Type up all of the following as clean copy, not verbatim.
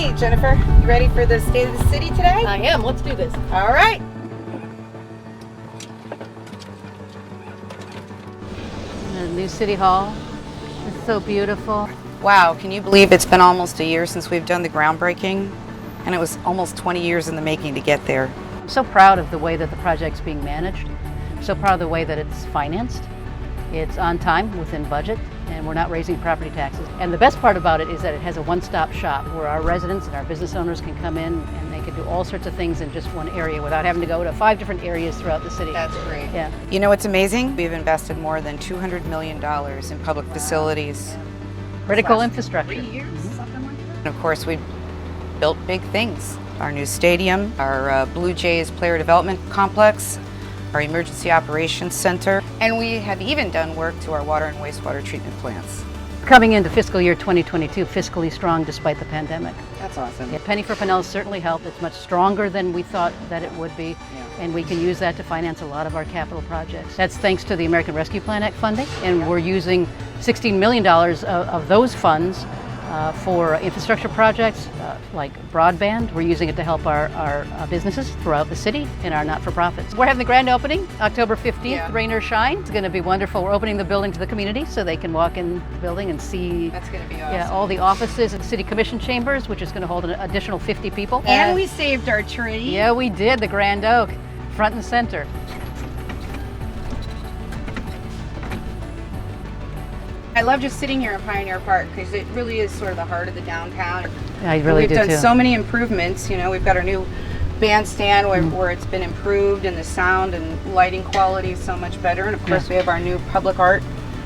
Hey, Jennifer, you ready for the State of the City today? I am. Let's do this. All right. The new City Hall. It's so beautiful. Wow, can you believe it's been almost a year since we've done the groundbreaking? And it was almost 20 years in the making to get there. I'm so proud of the way that the project's being managed. I'm so proud of the way that it's financed. It's on time, within budget, and we're not raising property taxes. And the best part about it is that it has a one-stop shop where our residents and our business owners can come in and they can do all sorts of things in just one area without having to go to 5 different areas throughout the city. That's great. Yeah. You know what's amazing? We've invested more than $200 million in public facilities. Critical infrastructure. 3 years, something like that. And of course, we built big things. Our new stadium, our Blue Jays player development complex, our emergency operations center, and we have even done work to our water and wastewater treatment plants. Coming into fiscal year 2022, fiscally strong despite the pandemic. That's awesome. Yeah, penny for Pinellas certainly helped. It's much stronger than we thought that it would be, and we can use that to finance a lot of our capital projects. That's thanks to the American Rescue Plan Act funding, and we're using $16 million of those funds for infrastructure projects like broadband. We're using it to help our businesses throughout the city and our not-for-profits. We're having the grand opening October 15th, rain or shine. It's going to be wonderful. We're opening the building to the community so they can walk in the building and see. That's going to be awesome. All the offices and city commission chambers, which is going to hold an additional 50 people. And we saved our tree. Yeah, we did. The Grand Oak, front and center. I love just sitting here in Pioneer Park because it really is sort of the heart of the downtown. I really do too. We've done so many improvements. You know, we've got our new bandstand where it's been improved, and the sound and lighting quality is so much better. And of course, we have our new public art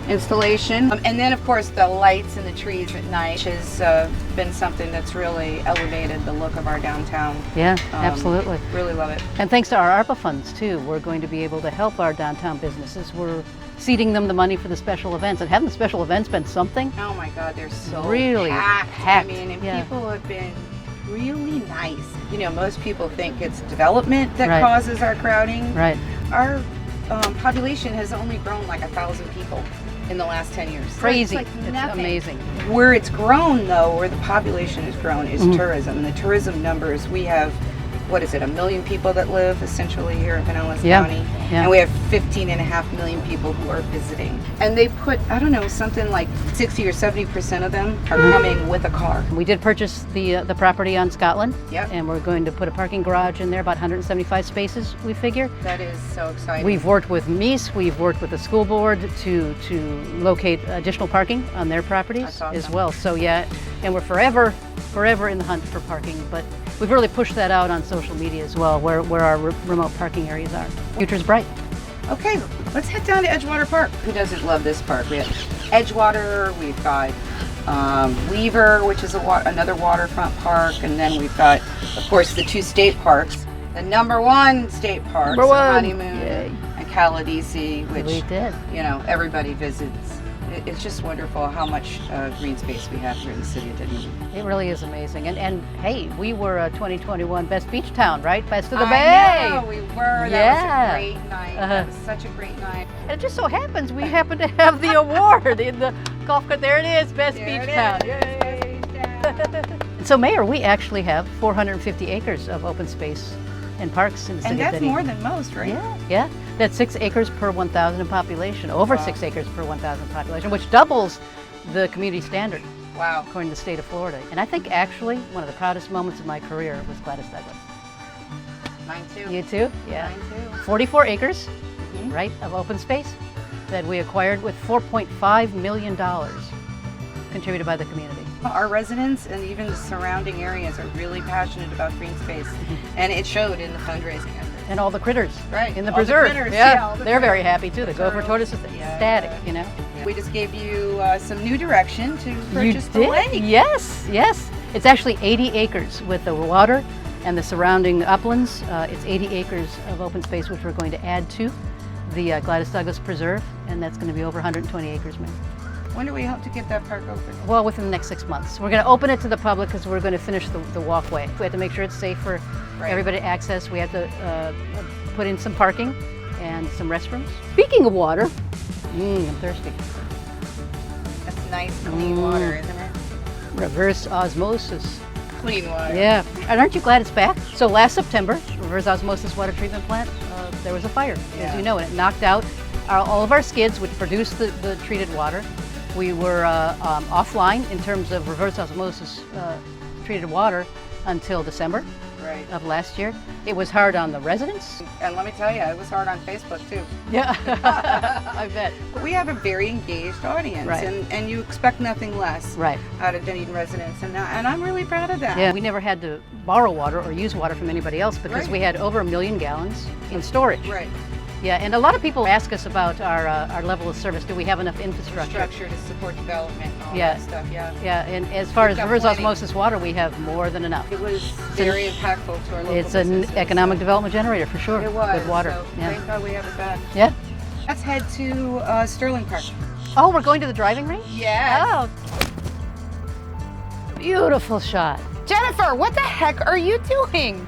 installation. And then, of course, the lights and the trees at night has been something that's really elevated the look of our downtown. Yeah, absolutely. Really love it. And thanks to our ARPA funds, too, we're going to be able to help our downtown businesses. We're seeding them the money for the special events. And haven't the special events been something? Oh, my God, they're so really packed. I mean, and people have been really nice. You know, most people think it's development that causes our crowding. Right. Our population has only grown like 1,000 people in the last 10 years. Crazy. So it's like nothing. Amazing. Where it's grown, though, where the population has grown is tourism. And the tourism numbers, we have, what is it, 1 million people that live essentially here in Pinellas County. Yeah. And we have 15.5 million people who are visiting. And they put, I don't know, something like 60 or 70% of them are coming with a car. We did purchase the property on Scotland. Yep. And we're going to put a parking garage in there, about 175 spaces, we figure. That is so exciting. We've worked with Mies, we've worked with the school board to locate additional parking on their properties as well. So yeah, and we're forever in the hunt for parking, but we've really pushed that out on social media as well, where our remote parking areas are. Future's bright. Okay, let's head down to Edgewater Park. Who doesn't love this park? We have Edgewater, we've got Weaver, which is another waterfront park, and then we've got, of course, the 2 state parks. The #1 state parks, Honeymoon and Caladisi, which you know, everybody visits. It's just wonderful how much green space we have here in the city of Dunedin. It really is amazing. And hey, we were a 2021 Best Beach Town, right? Best of the Bay. I know, we were. That was a great night. That was such a great night. And it just so happens we happen to have the award in the golf course. There it is, Best Beach Town. So, Mayor, we actually have 450 acres of open space and parks in the city of Dunedin. And that's more than most, right? Yeah. That's 6 acres per 1,000 in population, over 6 acres per 1,000 in population, which doubles the community standard. Wow. According to the state of Florida. And I think actually one of the proudest moments of my career was Gladys Douglas. Mine too. You too? Yeah. Mine too. 44 acres, right, of open space that we acquired with $4.5 million contributed by the community. Our residents and even the surrounding areas are really passionate about green space, and it showed in the fundraising efforts. And all the critters in the all preserve. The critters, They're very happy too. The gopher tortoise is ecstatic, you know. We just gave you some new direction to purchase the lake. Yes. It's actually 80 acres with the water and the surrounding uplands. It's 80 acres of open space which we're going to add to the Gladys Douglas Preserve, and that's going to be over 120 acres, Mayor. When do we hope to get that park open? Well, within the next 6 months. We're going to open it to the public because we're going to finish the walkway. We have to make sure it's safe for everybody to access. We have to put in some parking and some restrooms. Speaking of water, I'm thirsty. That's nice clean water, isn't it? Reverse osmosis. clean water. Yeah, and aren't you glad it's back? So last September, Reverse Osmosis Water Treatment Plant, there was a fire, as you know, and it knocked out all of our skids, which produced the treated water. We were offline in terms of reverse osmosis treated water until December of last year. It was hard on the residents. And let me tell you, it was hard on Facebook too. Yeah, I bet. But we have a very engaged audience, Right. and you expect nothing less Right. out of Dunedin residents, and I'm really proud of that. Yeah, we never had to borrow water or use water from anybody else because Right. we had over 1 million gallons in storage. Right. Yeah, and a lot of people ask us about our level of service. Do we have enough infrastructure? Structure to support development and all Yeah. that stuff, yeah. Yeah, and as far We've as got reverse plenty. osmosis water, we have more than enough. It was very impactful to our local It's an businesses. economic development generator for sure. It was. With water. So Yeah. thank God we have it back. Yeah. Let's head to Sterling Park. Oh, we're going to the driving range? Yes. Oh. Beautiful shot. Jennifer, what the heck are you doing?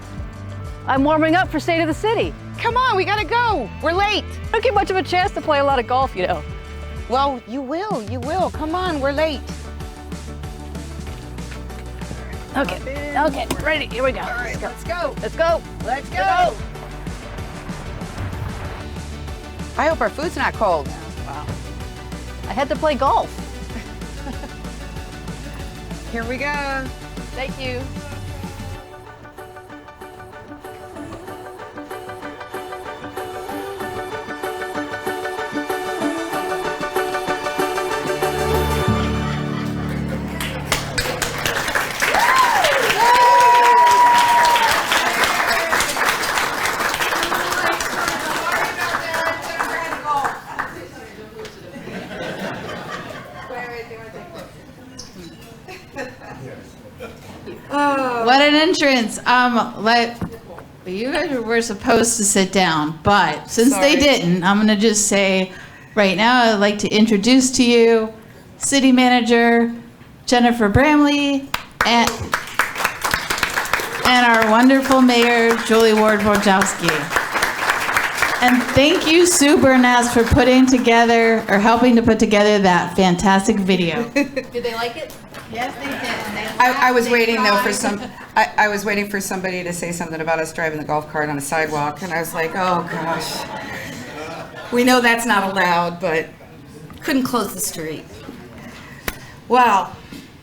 I'm warming up for State of the City. Come on, we gotta go. We're late. I don't get much of a chance to play a lot of golf, you know. Well, you will. Come on, we're late. Okay. Okay. Ready. Here we go. All right, let's go. Let's go. Let's go. I hope our food's not cold. Wow. I had to play golf. Here we go. Thank you. What an entrance. You guys were supposed to sit down, but since they Sorry. didn't, I'm going to just say right now I'd like to introduce to you City Manager Jennifer Bramley and our wonderful Mayor Julie Ward Bujalski. And thank you, Sue Burnaz, for putting together or helping to put together that fantastic video. Did they like it? Yes, they did. I was waiting though for I was waiting for somebody to say something about us driving the golf cart on a sidewalk, and I was like, oh gosh. We know that's not allowed, but couldn't close the street. Well,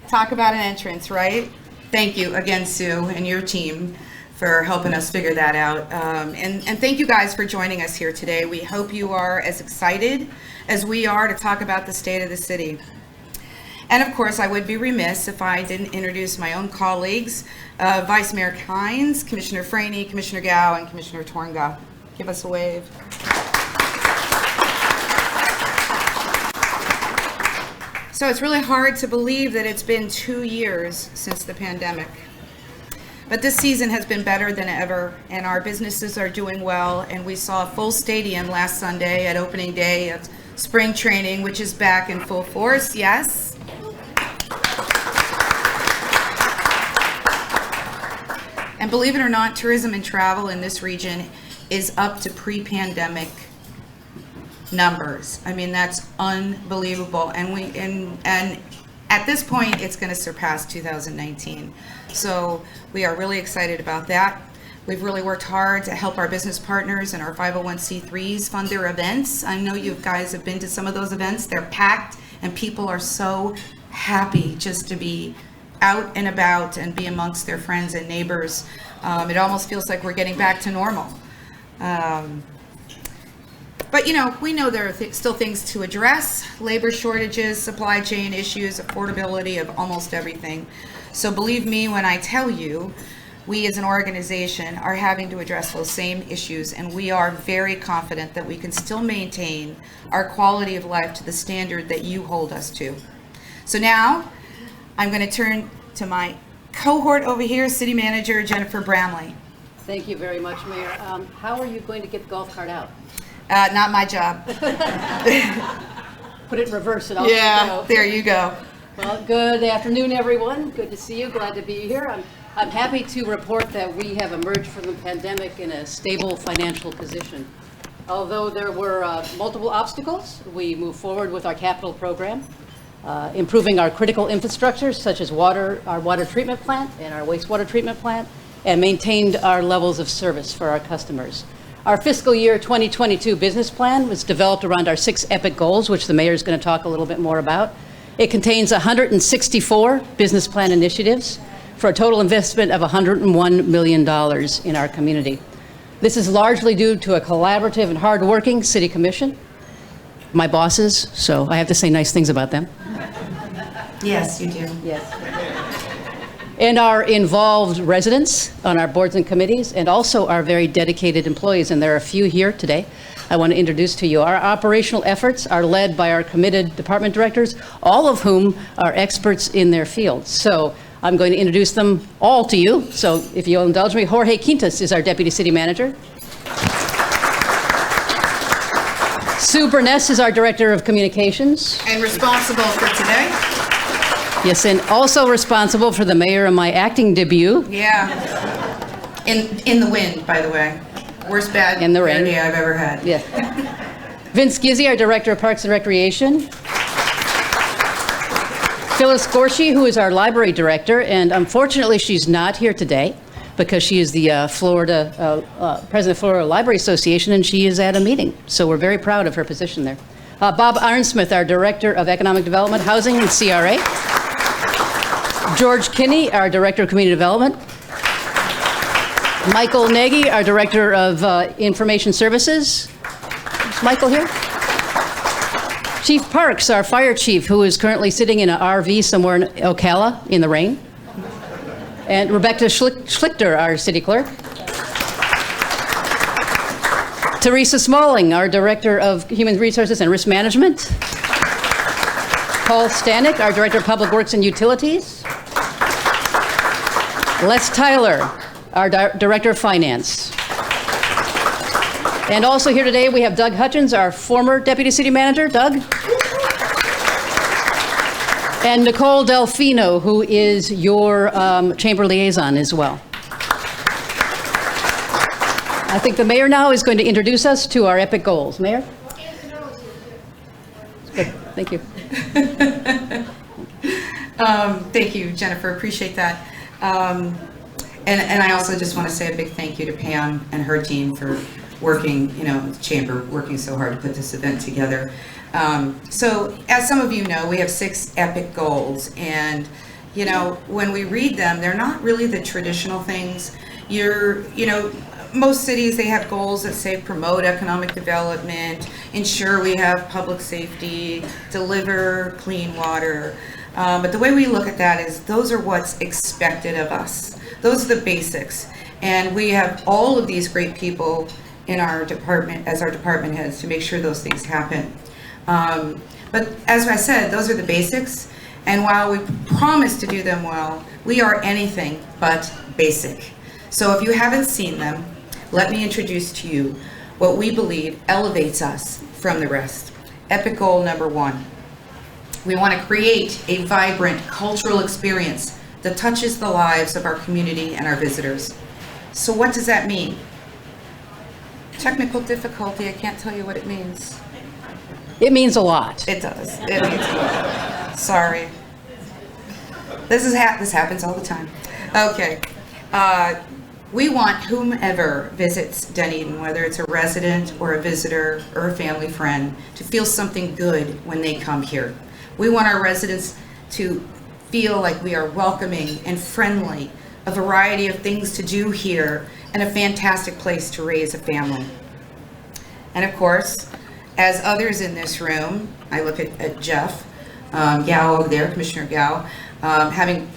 talk about an entrance, right? Thank you again, Sue, and your team for helping us figure that out. And thank you guys for joining us here today. We hope you are as excited as we are to talk about the state of the city. And of course, I would be remiss if I didn't introduce my own colleagues, Vice Mayor Kynes, Commissioner Franey, Commissioner Gao, and Commissioner Tornga. Give us a wave. So it's really hard to believe that it's been 2 years since the pandemic. But this season has been better than ever, and our businesses are doing well, and we saw a full stadium last Sunday at opening day of spring training, which is back in full force, yes? And believe it or not, tourism and travel in this region is up to pre-pandemic numbers. I mean, that's unbelievable. And at this point, it's going to surpass 2019. So we are really excited about that. We've really worked hard to help our business partners and our 501c3s fund their events. I know you guys have been to some of those events. They're packed, and people are so happy just to be out and about and be amongst their friends and neighbors. It almost feels like we're getting back to normal. But you know, we know there are still things to address: labor shortages, supply chain issues, affordability of almost everything. So believe me when I tell you, we as an organization are having to address those same issues, and we are very confident that we can still maintain our quality of life to the standard that you hold us to. So now, I'm going to turn to my cohort over here, City Manager Jennifer Bramley. Thank you very much, Mayor. How are you going to get the golf cart out? Not my job. Put it in reverse and I'll Yeah, there you go. Well, good afternoon, everyone. Good to see you. Glad to be here. I'm happy to report that we have emerged from the pandemic in a stable financial position. Although there were multiple obstacles, we moved forward with our capital program. improving our critical infrastructure, such as our water treatment plant and our wastewater treatment plant, and maintained our levels of service for our customers. Our fiscal year 2022 business plan was developed around our 6 EPIC goals, which the mayor is going to talk a little bit more about. It contains 164 business plan initiatives for a total investment of $101 million in our community. This is largely due to a collaborative and hardworking city commission, my bosses, so I have to say nice things about them. Yes, you do. Yes. And our involved residents on our boards and committees, and also our very dedicated employees, and there are a few here today I want to introduce to you. Our operational efforts are led by our committed department directors, all of whom are experts in their fields. So I'm going to introduce them all to you. So if you'll indulge me, Jorge Quintas is our Deputy City Manager. Sue Burness is our Director of Communications. And responsible for today? Yes, and also responsible for the mayor and my acting debut. Yeah. In the wind, by the way. Worst bad In the rain. day I've ever had. Yeah. Vince Gizzi, our Director of Parks and Recreation. Phyllis Gorshey, who is our Library Director, and unfortunately she's not here today because she is the President of Florida Library Association, and she is at a meeting. So we're very proud of her position there. Bob Ironsmith, our Director of Economic Development, Housing, and CRA. George Kinney, our Director of Community Development. Michael Nagy, our Director of Information Services. Is Michael here? Chief Parks, our Fire Chief, who is currently sitting in an RV somewhere in Ocala in the rain. And Rebecca Schlichter, our City Clerk. Teresa Smalling, our Director of Human Resources and Risk Management. Paul Stanek, our Director of Public Works and Utilities. Les Tyler, our Director of Finance. And also here today we have Doug Hutchins, our former Deputy City Manager. Doug. And Nicole Delfino, who is your Chamber Liaison as well. I think the mayor now is going to introduce us to our EPIC goals. Mayor? Good. Thank you. Thank you, Jennifer. Appreciate that. And I also just want to say a big thank you to Pam and her team for working, the chamber, working so hard to put this event together. So as some of you know, we have 6 EPIC goals, and when we read them, they're not really the traditional things. Most cities, they have goals that say promote economic development, ensure we have public safety, deliver clean water. But the way we look at that is those are what's expected of us. Those are the basics. And we have all of these great people in our department as our department heads to make sure those things happen. But as I said, those are the basics. And while we promise to do them well, we are anything but basic. So if you haven't seen them, let me introduce to you what we believe elevates us from the rest. EPIC goal number 1. We want to create a vibrant cultural experience that touches the lives of our community and our visitors. So what does that mean? Technical difficulty, I can't tell you what it means. It means a lot. It does. It means a lot. Sorry. This happens all the time. Okay. We want whomever visits Dunedin, whether it's a resident or a visitor or a family friend, to feel something good when they come here. We want our residents to feel like we are welcoming and friendly, a variety of things to do here, and a fantastic place to raise a family. And of course, as others in this room, I look at Jeff Gao over there, Commissioner Gao, I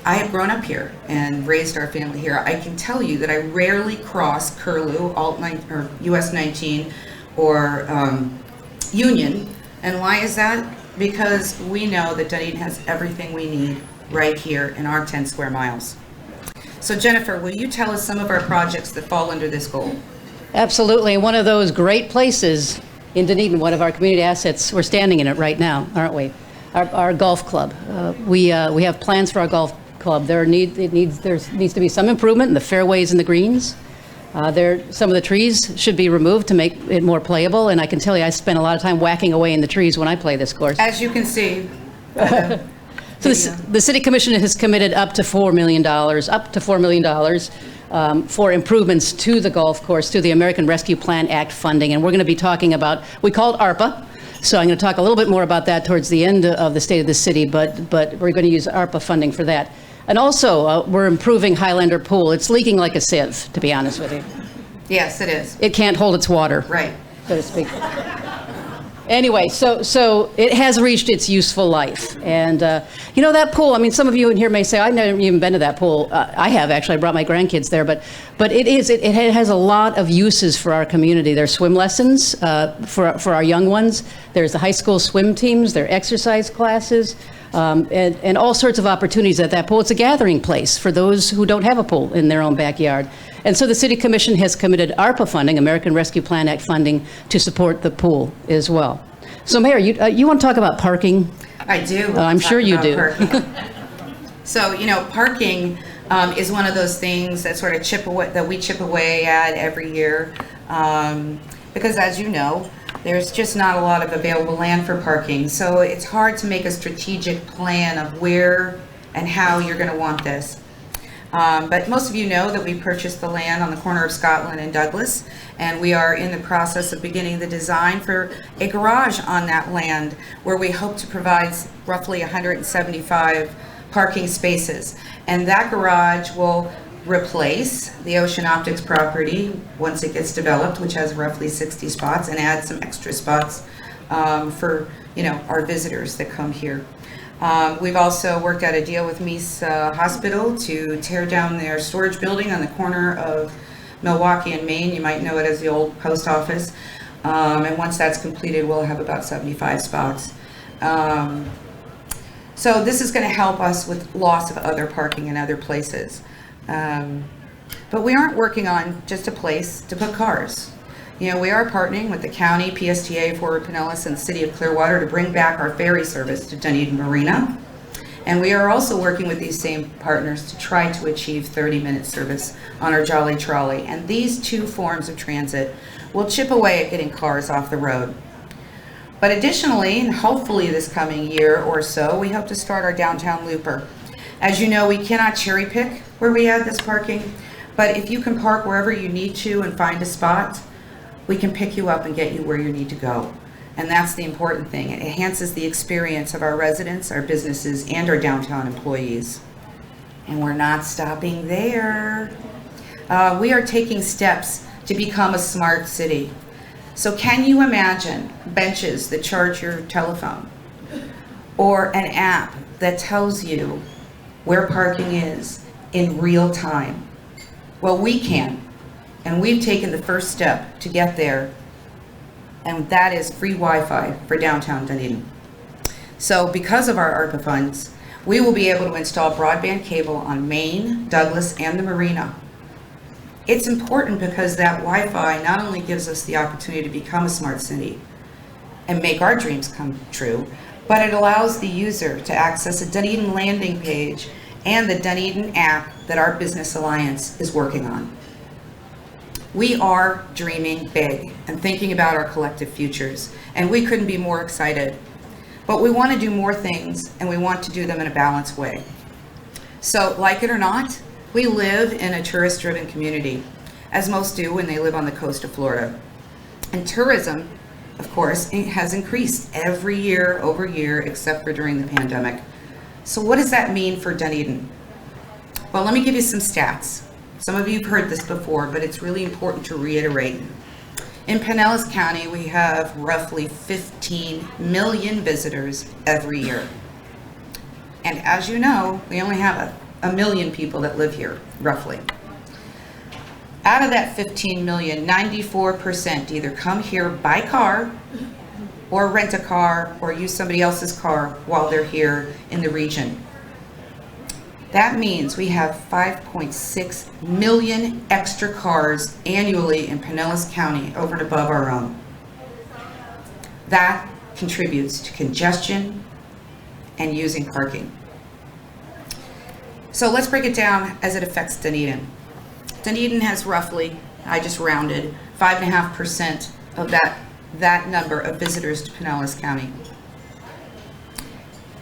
have grown up here and raised our family here. I can tell you that I rarely cross Curlew, or US 19, or Union. And why is that? Because we know that Dunedin has everything we need right here in our 10 square miles. So Jennifer, will you tell us some of our projects that fall under this goal? Absolutely. One of those great places in Dunedin, one of our community assets, we're standing in it right now, aren't we? Our golf club. We have plans for our golf club. There needs to be some improvement in the fairways and the greens. Some of the trees should be removed to make it more playable, and I can tell you I spend a lot of time whacking away in the trees when I play this course. As you can see, So the City Commission has committed up to $4 million, for improvements to the golf course, to the American Rescue Plan Act funding. And we're going to be talking about, we call it ARPA. So I'm going to talk a little bit more about that towards the end of the State of the City, but we're going to use ARPA funding for that. And also, we're improving Highlander Pool. It's leaking like a sieve, to be honest with you. Yes, it is. It can't hold its water. Right. So to speak. Anyway, so it has reached its useful life. And, that pool, I mean, some of you in here may say, I've never even been to that pool. I have, actually. I brought my grandkids there. But it has a lot of uses for our community. There's swim lessons for our young ones. There's the high school swim teams. There are exercise classes. And all sorts of opportunities at that pool. It's a gathering place for those who don't have a pool in their own backyard. And so the City Commission has committed ARPA funding, American Rescue Plan Act funding, to support the pool as well. So Mayor, you want to talk about parking? I do. I'm sure you do. So, parking is one of those things that sort of we chip away at every year. Because as you know, there's just not a lot of available land for parking. So it's hard to make a strategic plan of where and how you're going to want this. But most of you know that we purchased the land on the corner of Scotland and Douglas, and we are in the process of beginning the design for a garage on that land where we hope to provide roughly 175 parking spaces. And that garage will replace the Ocean Optics property once it gets developed, which has roughly 60 spots, and add some extra spots for our visitors that come here. We've also worked out a deal with Meese Hospital to tear down their storage building on the corner of Milwaukee and Maine. You might know it as the old post office. And once that's completed, we'll have about 75 spots. So this is going to help us with loss of other parking in other places. But we aren't working on just a place to put cars. We are partnering with the county, PSTA, Fort Pinellas, and the City of Clearwater to bring back our ferry service to Dunedin Marina. And we are also working with these same partners to try to achieve 30-minute service on our Jolly Trolley. And these two forms of transit will chip away at getting cars off the road. But additionally, and hopefully this coming year or so, we hope to start our downtown looper. As you know, we cannot cherry pick where we add this parking, but if you can park wherever you need to and find a spot, we can pick you up and get you where you need to go. And that's the important thing. It enhances the experience of our residents, our businesses, and our downtown employees. And we're not stopping there. We are taking steps to become a smart city. So can you imagine benches that charge your telephone, or an app that tells you where parking is in real time? Well, we can. And we've taken the first step to get there, and that is free Wi-Fi for downtown Dunedin. So because of our ARPA funds, we will be able to install broadband cable on Maine, Douglas, and the Marina. It's important because that Wi-Fi not only gives us the opportunity to become a smart city and make our dreams come true, but it allows the user to access a Dunedin landing page and the Dunedin app that our Business Alliance is working on. We are dreaming big and thinking about our collective futures, and we couldn't be more excited. But we want to do more things, and we want to do them in a balanced way. So, like it or not, we live in a tourist-driven community, as most do when they live on the coast of Florida. And tourism, of course, has increased every year over year, except for during the pandemic. So what does that mean for Dunedin? Well, let me give you some stats. Some of you have heard this before, but it's really important to reiterate. In Pinellas County, we have roughly 15 million visitors every year. And as you know, we only have a million people that live here, roughly. Out of that 15 million, 94% either come here by car or rent a car or use somebody else's car while they're here in the region. That means we have 5.6 million extra cars annually in Pinellas County over and above our own. That contributes to congestion and using parking. So let's break it down as it affects Dunedin. Dunedin has roughly, I just rounded, 5.5% of that number of visitors to Pinellas County.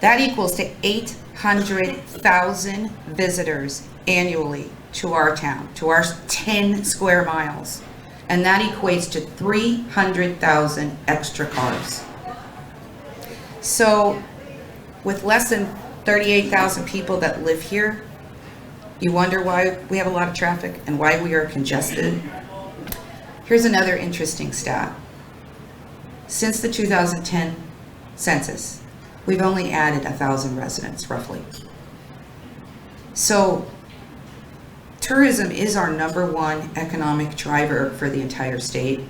That equals to 800,000 visitors annually to our town, to our 10 square miles. And that equates to 300,000 extra cars. So with less than 38,000 people that live here, you wonder why we have a lot of traffic and why we are congested. Here's another interesting stat. Since the 2010 census, we've only added 1,000 residents, roughly. So tourism is our #1 economic driver for the entire state,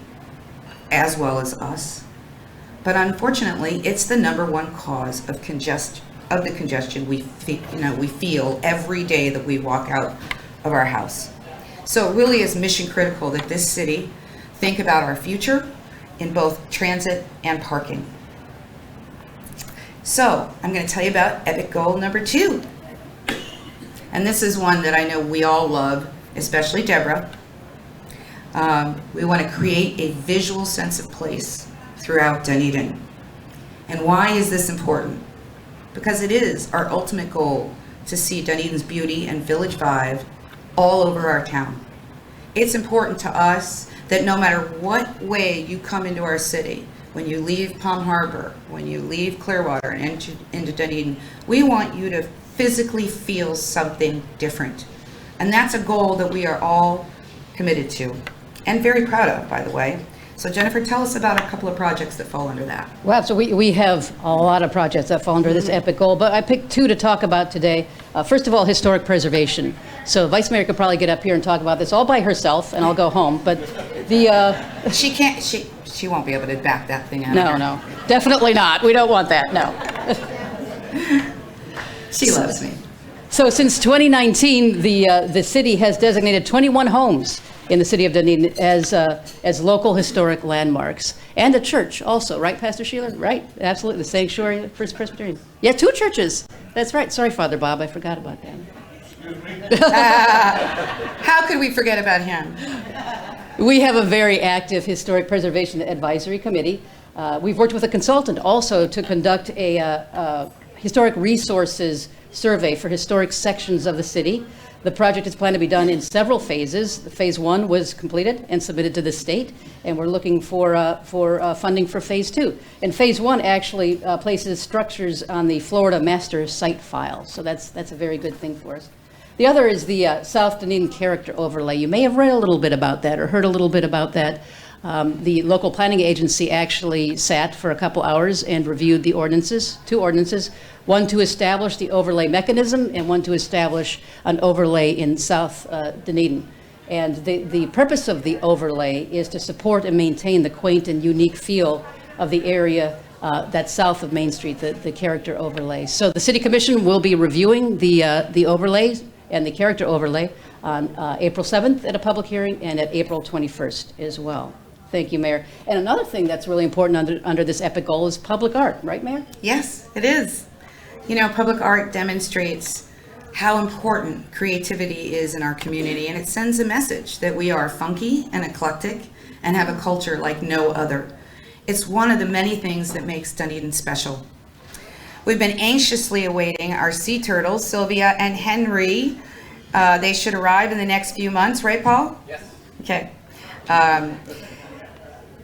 as well as us. But unfortunately, it's the #1 cause of the congestion we feel every day that we walk out of our house. So it really is mission critical that this city think about our future in both transit and parking. So I'm going to tell you about epic goal number 2. And this is one that I know we all love, especially Deborah. We want to create a visual sense of place throughout Dunedin. And why is this important? Because it is our ultimate goal to see Dunedin's beauty and village vibe all over our town. It's important to us that no matter what way you come into our city, when you leave Palm Harbor, when you leave Clearwater and into Dunedin, we want you to physically feel something different. And that's a goal that we are all committed to and very proud of, by the way. So Jennifer, tell us about a couple of projects that fall under that. Well, so we have a lot of projects that fall under this epic goal, but I picked 2 to talk about today. First of all, historic preservation. So Vice Mayor could probably get up here and talk about this all by herself, and I'll go home. But She can't. She won't be able to back that thing out. No, definitely not. We don't want that. No. She loves me. So since 2019, the city has designated 21 homes in the city of Dunedin as local historic landmarks, and a church also, right, Pastor Sheila? Right, absolutely, the Sanctuary First Presbyterian. Yeah, 2 churches. That's right. Sorry, Father Bob, I forgot about that. How could we forget about him? We have a very active historic preservation advisory committee. We've worked with a consultant also to conduct a historic resources survey for historic sections of the city. The project is planned to be done in several phases. Phase 1 was completed and submitted to the state, and we're looking for funding for phase 2. And phase 1 actually places structures on the Florida master site file, so that's a very good thing for us. The other is the South Dunedin character overlay. You may have read a little bit about that or heard a little bit about that. The local planning agency actually sat for a couple hours and reviewed the ordinances, 2 ordinances, one to establish the overlay mechanism and one to establish an overlay in South Dunedin. And the purpose of the overlay is to support and maintain the quaint and unique feel of the area that's south of Main Street, the character overlay. So the City Commission will be reviewing the overlays and the character overlay on April 7th at a public hearing and at April 21st as well. Thank you, Mayor. And another thing that's really important under this epic goal is public art, right, Mayor? Yes, it is. You know, public art demonstrates how important creativity is in our community, and it sends a message that we are funky and eclectic and have a culture like no other. It's one of the many things that makes Dunedin special. We've been anxiously awaiting our sea turtles, Sylvia and Henry. They should arrive in the next few months, right, Paul? Yes. Okay.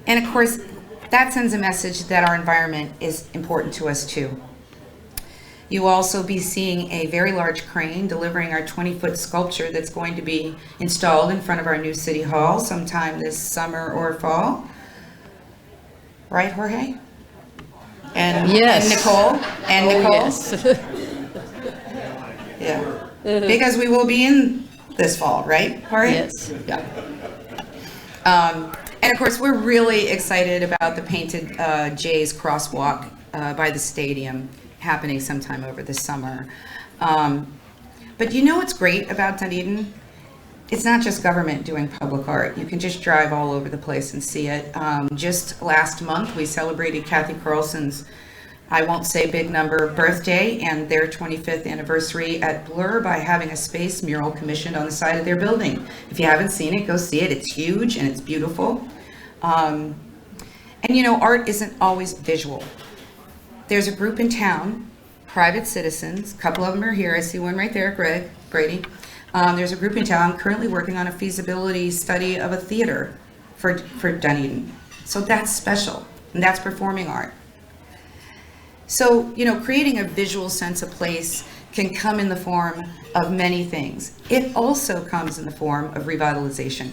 And of course, that sends a message that our environment is important to us too. You will also be seeing a very large crane delivering our 20-foot sculpture that's going to be installed in front of our new city hall sometime this summer or fall. Right, Jorge? And, yes. And Nicole? And Nicole? Yes. Yeah. Because we will be in this fall, right, Jorge? Yes. Yeah. And of course, we're really excited about the painted Jay's crosswalk by the stadium happening sometime over the summer. But you know what's great about Dunedin? It's not just government doing public art. You can just drive all over the place and see it. Just last month, we celebrated Kathy Carlson's, I won't say big number, birthday and their 25th anniversary at Blur by having a space mural commissioned on the side of their building. If you haven't seen it, go see it. It's huge and it's beautiful. And you know, art isn't always visual. There's a group in town private citizens. A couple of them are here. I see one right there, Grady. There's a group in town currently working on a feasibility study of a theater for Dunedin. So that's special, and that's performing art. So, creating a visual sense of place can come in the form of many things. It also comes in the form of revitalization.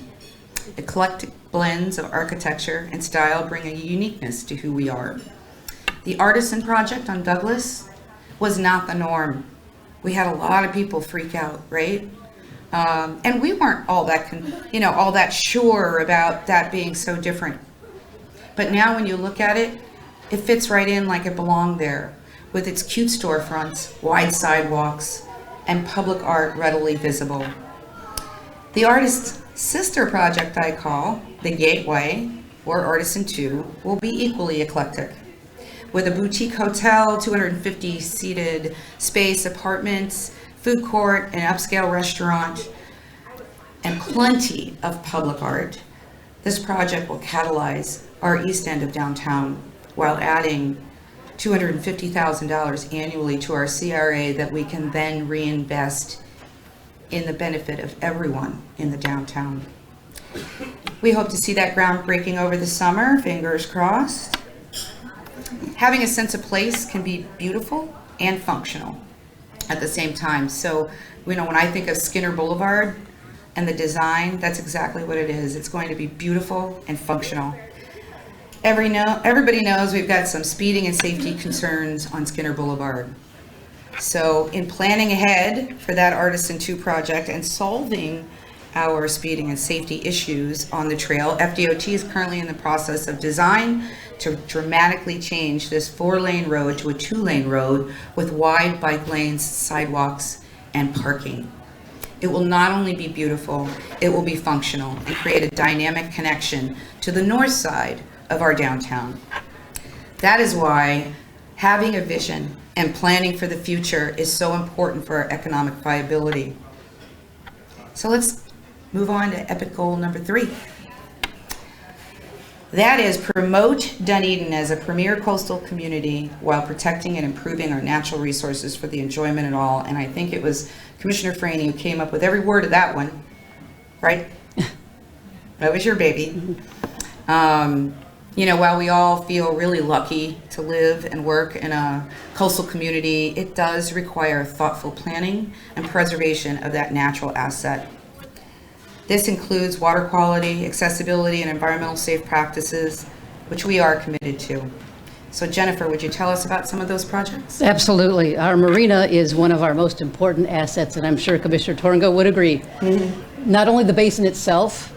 Eclectic blends of architecture and style bring a uniqueness to who we are. The Artisan Project on Douglas was not the norm. We had a lot of people freak out, right? And we weren't all that sure about that being so different. But now when you look at it, it fits right in like it belonged there, with its cute storefronts, wide sidewalks, and public art readily visible. The artist's sister project I call The Gateway, or Artisan 2, will be equally eclectic. With a boutique hotel, 250 seated space apartments, food court, an upscale restaurant, and plenty of public art, this project will catalyze our east end of downtown while adding $250,000 annually to our CRA that we can then reinvest in the benefit of everyone in the downtown. We hope to see that groundbreaking over the summer, fingers crossed. Having a sense of place can be beautiful and functional at the same time. So, when I think of Skinner Boulevard and the design, that's exactly what it is. It's going to be beautiful and functional. Everybody knows we've got some speeding and safety concerns on Skinner Boulevard. So in planning ahead for that Artisan 2 project and solving our speeding and safety issues on the trail, FDOT is currently in the process of design to dramatically change this 4-lane road to a 2-lane road with wide bike lanes, sidewalks, and parking. It will not only be beautiful, it will be functional and create a dynamic connection to the north side of our downtown. That is why having a vision and planning for the future is so important for our economic viability. So let's move on to epic goal number 3. That is promote Dunedin as a premier coastal community while protecting and improving our natural resources for the enjoyment of all. And I think it was Commissioner Franey who came up with every word of that one, right? That was your baby. While we all feel really lucky to live and work in a coastal community, it does require thoughtful planning and preservation of that natural asset. This includes water quality, accessibility, and environmental safe practices, which we are committed to. So Jennifer, would you tell us about some of those projects? Absolutely. Our marina is one of our most important assets, and I'm sure Commissioner Torngo would agree. Mm-hmm. Not only the basin itself,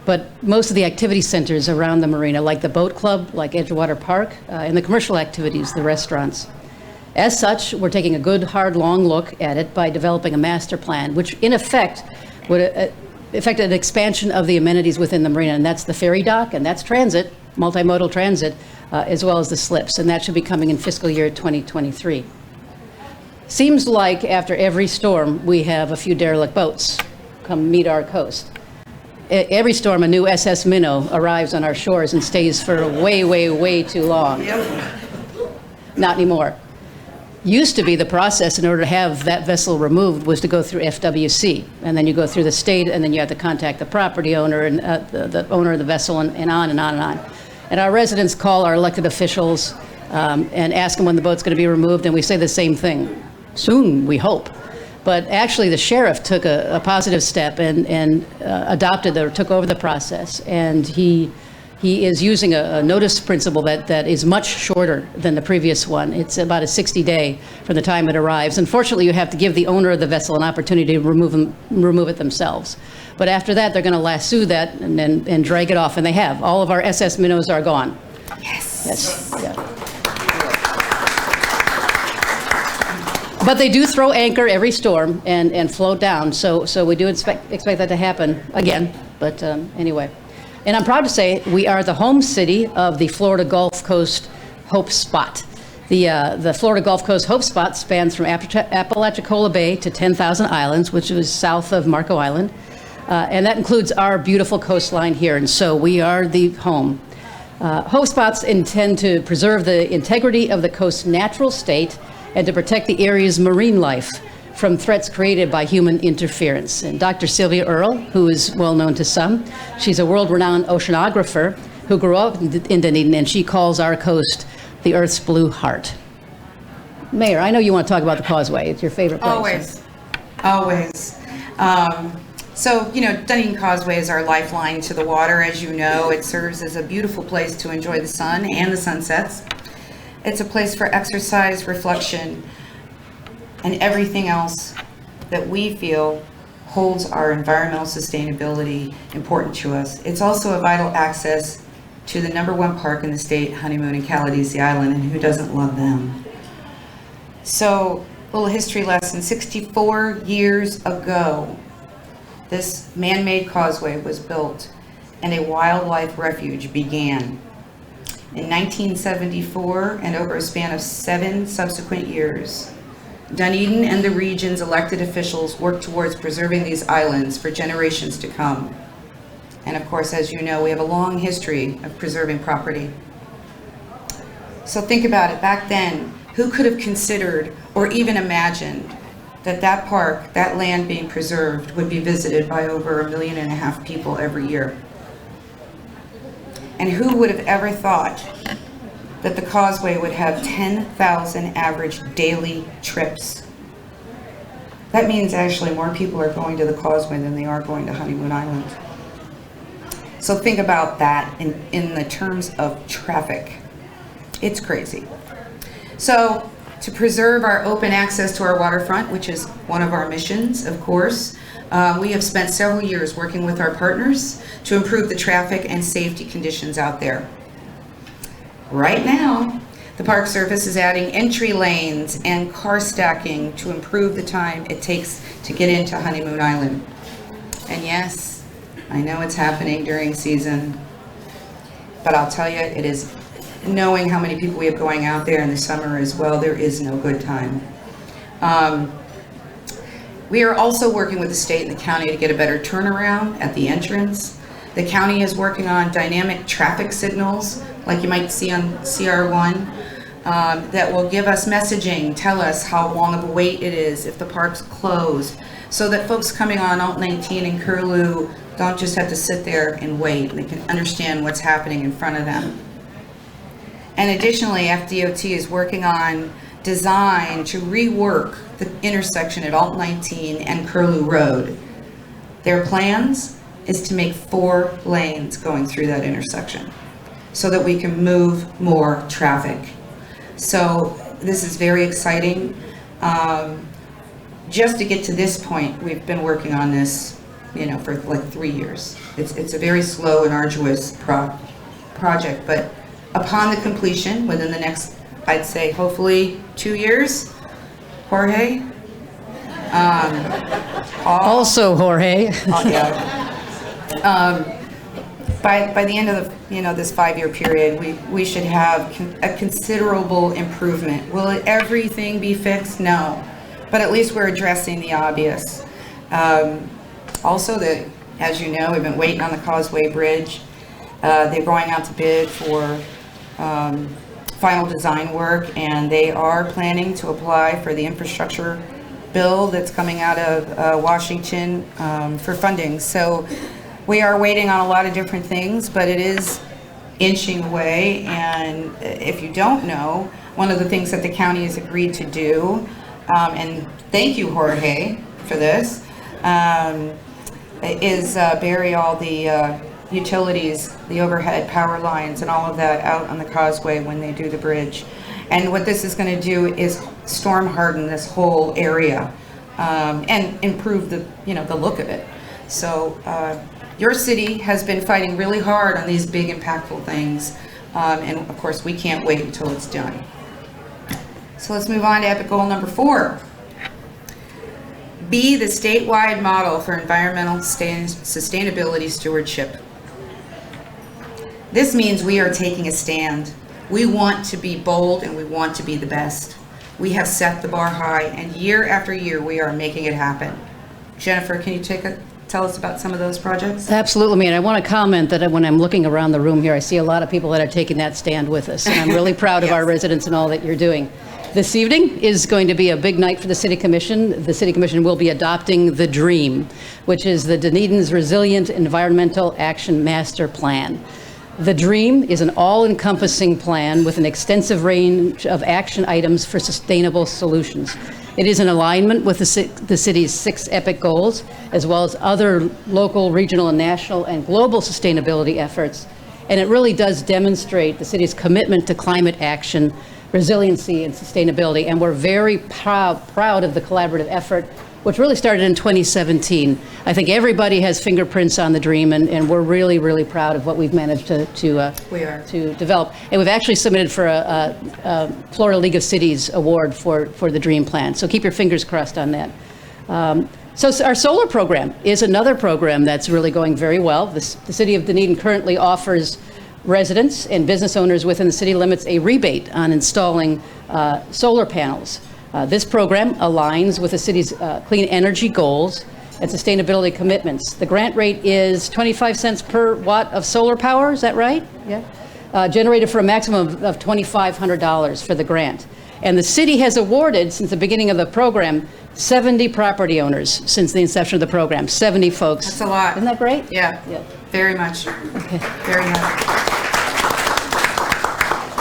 but most of the activity centers around the marina, like the boat club, like Edgewater Park, and the commercial activities, the restaurants. As such, we're taking a good, hard, long look at it by developing a master plan, which in effect would affect an expansion of the amenities within the marina, and that's the ferry dock, and that's transit, multimodal transit, as well as the slips, and that should be coming in fiscal year 2023. Seems like after every storm, we have a few derelict boats come meet our coast. Every storm, a new SS Minnow arrives on our shores and stays for way, way, way too long. Yep. Not anymore. Used to be the process in order to have that vessel removed was to go through FWC, and then you go through the state, and then you have to contact the property owner and the owner of the vessel, and on and on and on. And our residents call our elected officials and ask them when the boat's going to be removed, and we say the same thing. Soon, we hope. But actually, the sheriff took a positive step and took over the process, and he is using a notice principle that is much shorter than the previous one. It's about a 60-day from the time it arrives. Unfortunately, you have to give the owner of the vessel an opportunity to remove it themselves. But after that, they're going to lasso that and drag it off, and they have. All of our SS minnows are gone. Yes. Yeah. But they do throw anchor every storm and float down, so we do expect that to happen again. But anyway. And I'm proud to say we are the home city of the Florida Gulf Coast Hope Spot. The Florida Gulf Coast Hope Spot spans from Apalachicola Bay to 10,000 Islands, which is south of Marco Island. And that includes our beautiful coastline here, and so we are the home. Hope Spots intend to preserve the integrity of the coast's natural state and to protect the area's marine life from threats created by human interference. And Dr. Sylvia Earle, who is well known to some, she's a world-renowned oceanographer who grew up in Dunedin, and she calls our coast the Earth's blue heart. Mayor, I know you want to talk about the Causeway. It's your favorite place. Always. So, Dunedin Causeway is our lifeline to the water. As you know, it serves as a beautiful place to enjoy the sun and the sunsets. It's a place for exercise, reflection, and everything else that we feel holds our environmental sustainability important to us. It's also a vital access to the #1 park in the state, Honeymoon and Kaladiesi Island, and who doesn't love them? So, little history lesson. 64 years ago, this man-made causeway was built and a wildlife refuge began. In 1974, and over a span of 7 subsequent years, Dunedin and the region's elected officials worked towards preserving these islands for generations to come. And of course, as you know, we have a long history of preserving property. So think about it. Back then, who could have considered or even imagined that that park, that land being preserved, would be visited by over 1.5 million people every year? And who would have ever thought that the causeway would have 10,000 average daily trips? That means actually more people are going to the causeway than they are going to Honeymoon Island. So think about that in the terms of traffic. It's crazy. So to preserve our open access to our waterfront, which is one of our missions, of course, we have spent several years working with our partners to improve the traffic and safety conditions out there. Right now, the Park Service is adding entry lanes and car stacking to improve the time it takes to get into Honeymoon Island. And yes, I know it's happening during season, but I'll tell you, it is, knowing how many people we have going out there in the summer as well, there is no good time. We are also working with the state and the county to get a better turnaround at the entrance. The county is working on dynamic traffic signals, like you might see on CR1, that will give us messaging, tell us how long of a wait it is if the park's closed, so that folks coming on Alt 19 and Curlew don't just have to sit there and wait. They can understand what's happening in front of them. And additionally, FDOT is working on design to rework the intersection at Alt 19 and Curlew Road. Their plans is to make 4 lanes going through that intersection so that we can move more traffic. So this is very exciting. Just to get to this point, we've been working on this, for like 3 years. It's a very slow and arduous project, but upon the completion, within the next, I'd say, hopefully 2 years, Jorge. Also Jorge. By the end of this 5-year period, we should have a considerable improvement. Will everything be fixed? No, but at least we're addressing the obvious. Also, as you know, we've been waiting on the Causeway Bridge. They're going out to bid for final design work, and they are planning to apply for the infrastructure bill that's coming out of Washington for funding. So we are waiting on a lot of different things, but it is inching away. And if you don't know, one of the things that the county has agreed to do, and thank you, Jorge, for this, is bury all the utilities, the overhead power lines and all of that out on the causeway when they do the bridge. And what this is going to do is storm harden this whole area and improve the look of it. So your city has been fighting really hard on these big impactful things, and of course we can't wait until it's done. So let's move on to epic goal number 4. Be the statewide model for environmental sustainability stewardship. This means we are taking a stand. We want to be bold and we want to be the best. We have set the bar high, and year after year we are making it happen. Jennifer, can you tell us about some of those projects? Absolutely, and I want to comment that when I'm looking around the room here, I see a lot of people that are taking that stand with us, and I'm really proud of Yes. our residents and all that you're doing. This evening is going to be a big night for the City Commission. The City Commission will be adopting the DREAM, which is the Dunedin's Resilient Environmental Action Master Plan. The DREAM is an all-encompassing plan with an extensive range of action items for sustainable solutions. It is in alignment with the city's 6 EPIC goals, as well as other local, regional, and national and global sustainability efforts. And it really does demonstrate the city's commitment to climate action, resiliency, and sustainability. And we're very proud of the collaborative effort, which really started in 2017. I think everybody has fingerprints on the DREAM, and we're really, really proud of what we've managed to develop. And we've actually submitted for a Florida League of Cities award for the DREAM plan. So keep your fingers crossed on that. So our solar program is another program that's really going very well. The City of Dunedin currently offers residents and business owners within the city limits a rebate on installing solar panels. This program aligns with the city's clean energy goals and sustainability commitments. The grant rate is 25 cents per watt of solar power, is that right? Yeah. Generated for a maximum of $2,500 for the grant. And the city has awarded, since the beginning of the program, 70 property owners since the inception of the program. 70 folks. That's a lot. Isn't that great? Yeah. Very much. Okay. Very much.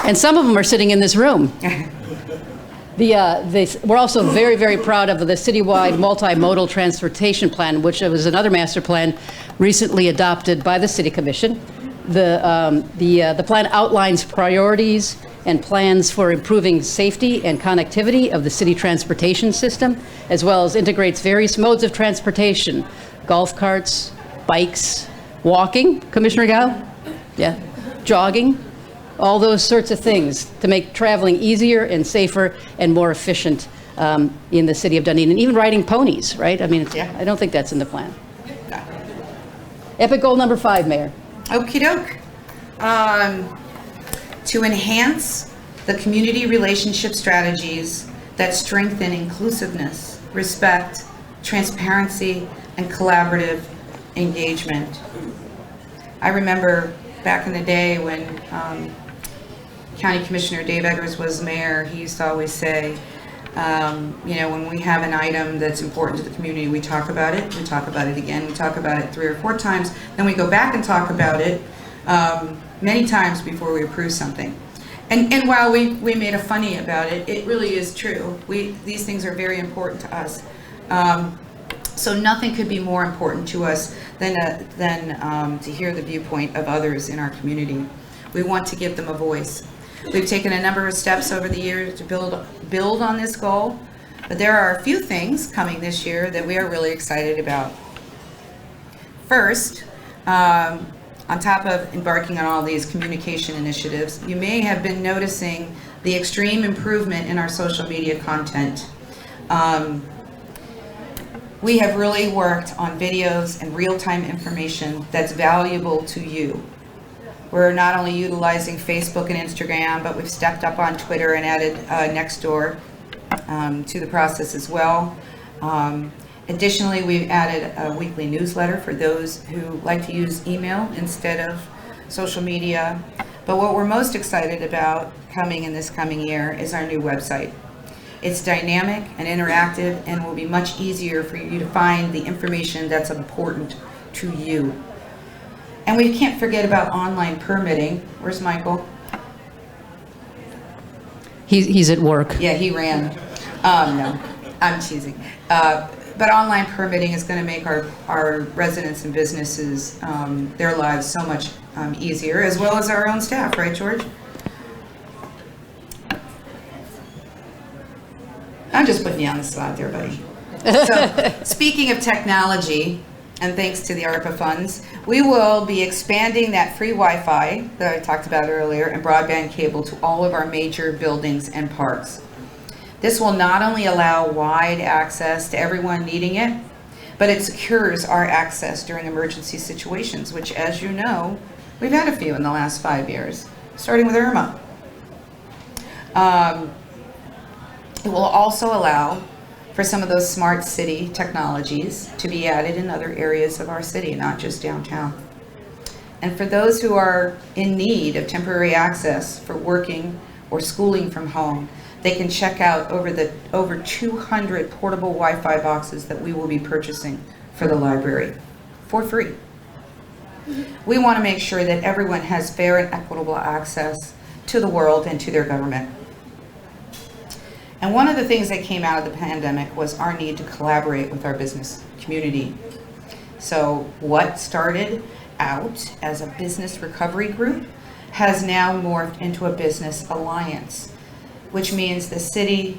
And some of them are sitting in this room. We're also very, very proud of the citywide multimodal transportation plan, which was another master plan recently adopted by the City Commission. The plan outlines priorities and plans for improving safety and connectivity of the city transportation system, as well as integrates various modes of transportation, golf carts, bikes, walking, Commissioner Gao? Yeah, jogging, all those sorts of things to make traveling easier and safer and more efficient in the city of Dunedin, and even riding ponies, right? I mean, I don't think that's in the plan. Epic goal number 5, Mayor. Okie doke. To enhance the community relationship strategies that strengthen inclusiveness, respect, transparency, and collaborative engagement. I remember back in the day when County Commissioner Dave Eggers was mayor, he used to always say, when we have an item that's important to the community, we talk about it again, we talk about it 3 or 4 times, then we go back and talk about it many times before we approve something. And while we made a funny about it, it really is true. These things are very important to us. So nothing could be more important to us than to hear the viewpoint of others in our community. We want to give them a voice. We've taken a number of steps over the years to build on this goal, but there are a few things coming this year that we are really excited about. First, on top of embarking on all these communication initiatives, you may have been noticing the extreme improvement in our social media content. We have really worked on videos and real-time information that's valuable to you. We're not only utilizing Facebook and Instagram, but we've stepped up on Twitter and added Nextdoor to the process as well. Additionally, we've added a weekly newsletter for those who like to use email instead of social media. But what we're most excited about coming in this coming year is our new website. It's dynamic and interactive and will be much easier for you to find the information that's important to you. And we can't forget about online permitting. Where's Michael? He's at work. Yeah, he ran. No, I'm teasing. But online permitting is going to make our residents and businesses, their lives so much easier, as well as our own staff, right, George? I'm just putting you on the spot there, buddy. So, speaking of technology, and thanks to the ARPA funds, we will be expanding that free Wi-Fi that I talked about earlier and broadband cable to all of our major buildings and parks. This will not only allow wide access to everyone needing it, but it secures our access during emergency situations, which, as you know, we've had a few in the last 5 years, starting with Irma. It will also allow for some of those smart city technologies to be added in other areas of our city, not just downtown. And for those who are in need of temporary access for working or schooling from home, they can check out over 200 portable Wi-Fi boxes that we will be purchasing for the library for free. We want to make sure that everyone has fair and equitable access to the world and to their government. And one of the things that came out of the pandemic was our need to collaborate with our business community. So what started out as a business recovery group has now morphed into a business alliance, which means the city,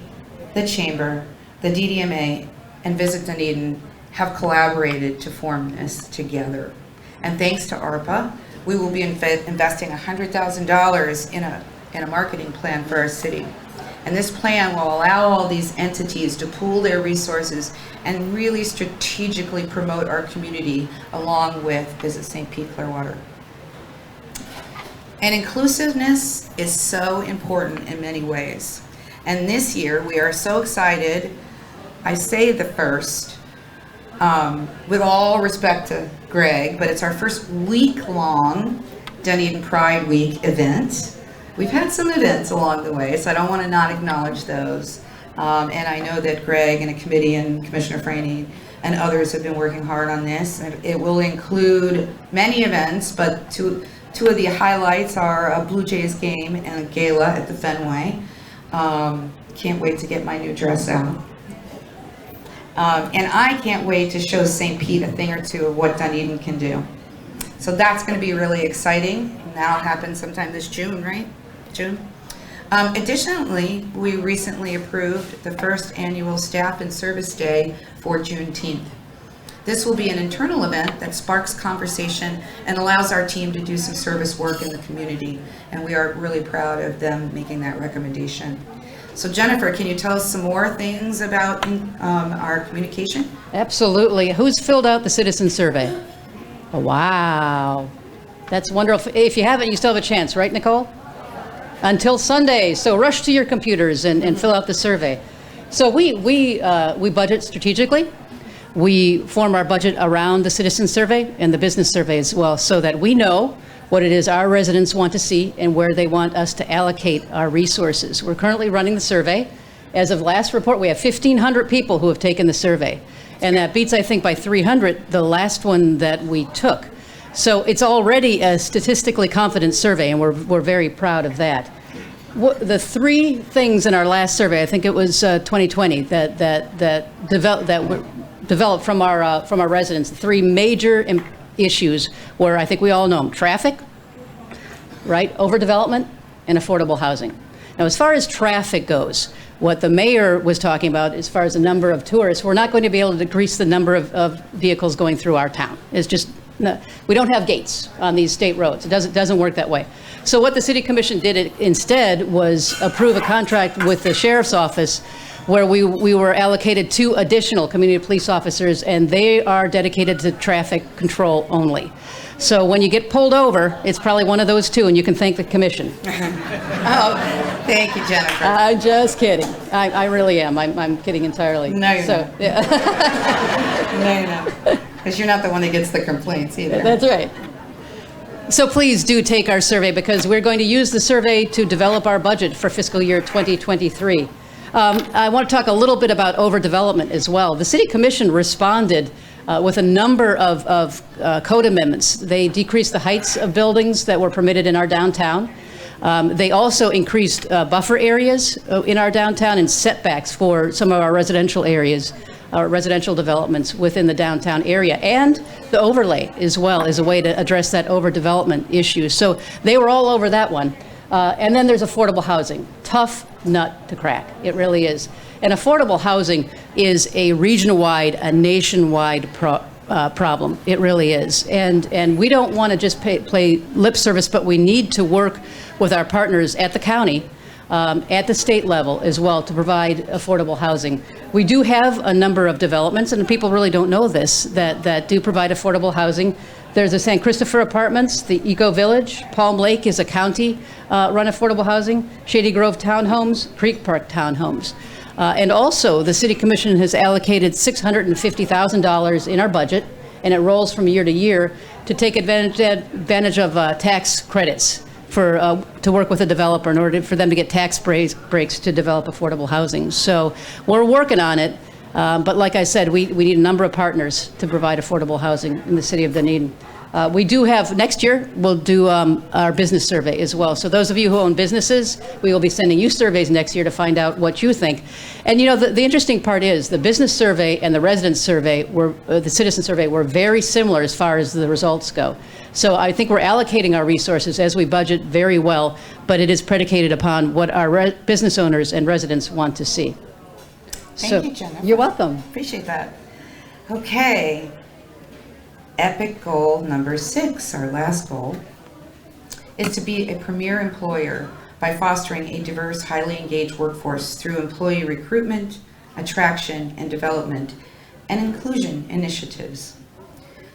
the chamber, the DDMA, and Visit Dunedin have collaborated to form this together. And thanks to ARPA, we will be investing $100,000 in a marketing plan for our city. And this plan will allow all these entities to pool their resources and really strategically promote our community along with Visit St. Pete Clearwater. And inclusiveness is so important in many ways. And this year we are so excited, I say the first, with all respect to Greg, but it's our first week-long Dunedin Pride Week event. We've had some events along the way, so I don't want to not acknowledge those. And I know that Greg and a committee and Commissioner Franey and others have been working hard on this. And it will include many events, but two of the highlights are a Blue Jays game and a gala at the Fenway. Can't wait to get my new dress out. And I can't wait to show St. Pete a thing or two of what Dunedin can do. So that's going to be really exciting. And that'll happen sometime this June, right? June. Additionally, we recently approved the first annual Staff and Service Day for Juneteenth. This will be an internal event that sparks conversation and allows our team to do some service work in the community. And we are really proud of them making that recommendation. So Jennifer, can you tell us some more things about our communication? Absolutely. Who's filled out the citizen survey? Oh, wow. That's wonderful. If you haven't, you still have a chance, right, Nicole? Until Sunday. So rush to your computers and fill out the survey. So we budget strategically. We form our budget around the citizen survey and the business survey as well, so that we know what it is our residents want to see and where they want us to allocate our resources. We're currently running the survey. As of last report, we have 1,500 people who have taken the survey. And that beats, I think, by 300 the last one that we took. So it's already a statistically confident survey, and we're very proud of that. The three things in our last survey, I think it was 2020, that were developed from our residents, the three major issues were, I think we all know them: traffic, right, overdevelopment, and affordable housing. Now, as far as traffic goes, what the mayor was talking about, as far as the number of tourists, we're not going to be able to decrease the number of vehicles going through our town. It's just, no, we don't have gates on these state roads. It doesn't work that way. So what the City Commission did instead was approve a contract with the Sheriff's Office where we were allocated 2 additional community police officers, and they are dedicated to traffic control only. So when you get pulled over, it's probably one of those 2, and you can thank the commission. Oh, thank you, Jennifer. I'm just kidding. I really am. I'm kidding entirely. No, you're not. Yeah. No, you're not. Because you're not the one that gets the complaints either. That's right. So please do take our survey, because we're going to use the survey to develop our budget for fiscal year 2023. I want to talk a little bit about overdevelopment as well. The City Commission responded with a number of code amendments. They decreased the heights of buildings that were permitted in our downtown. They also increased buffer areas in our downtown and setbacks for some of our residential areas, our residential developments within the downtown area. And the overlay as well is a way to address that overdevelopment issue. So they were all over that one. And then there's affordable housing. Tough nut to crack. It really is. And affordable housing is a region-wide, a nationwide problem. It really is. And we don't want to just play lip service, but we need to work with our partners at the county, at the state level as well, to provide affordable housing. We do have a number of developments, and people really don't know this, that do provide affordable housing. There's the San Christopher Apartments, the Eco Village. Palm Lake is a county-run affordable housing. Shady Grove Townhomes, Creek Park Townhomes. And also, the City Commission has allocated $650,000 in our budget, and it rolls from year to year, to take advantage of tax credits to work with a developer in order for them to get tax breaks to develop affordable housing. So we're working on it, but like I said, we need a number of partners to provide affordable housing in the city of Dunedin. We do have, next year, we'll do our business survey as well. So those of you who own businesses, we will be sending you surveys next year to find out what you think. And you know, the interesting part is the business survey and the resident survey the citizen survey were very similar as far as the results go. So I think we're allocating our resources as we budget very well, but it is predicated upon what our business owners and residents want to see. Thank you, Jennifer. You're welcome. Appreciate that. Okay. Epic goal number 6, our last goal, is to be a premier employer by fostering a diverse, highly engaged workforce through employee recruitment, attraction, and development, and inclusion initiatives.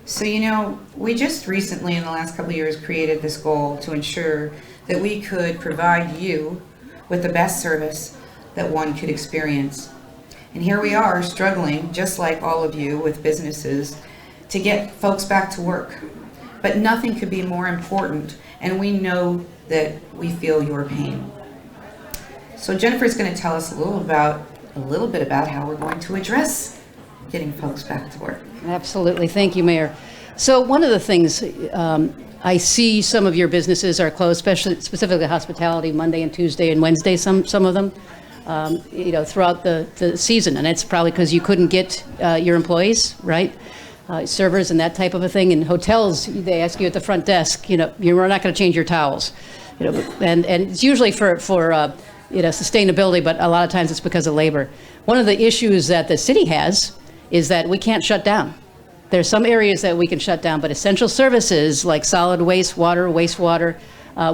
So, you know, we just recently, in the last couple of years, created this goal to ensure that we could provide you with the best service that one could experience. And here we are, struggling, just like all of you, with businesses to get folks back to work. But nothing could be more important, and we know that we feel your pain. So Jennifer's going to tell us a little bit about how we're going to address getting folks back to work. Absolutely. Thank you, Mayor. So one of the things I see some of your businesses are closed, specifically hospitality, Monday and Tuesday and Wednesday, some of them, you know, throughout the season. And it's probably because you couldn't get your employees, right? Servers and that type of a thing. In hotels, they ask you at the front desk, you know, you're not going to change your towels, you know, and it's usually for you know, sustainability, but a lot of times it's because of labor. One of the issues that the city has is that we can't shut down. There's some areas that we can shut down, but essential services like solid waste, wastewater,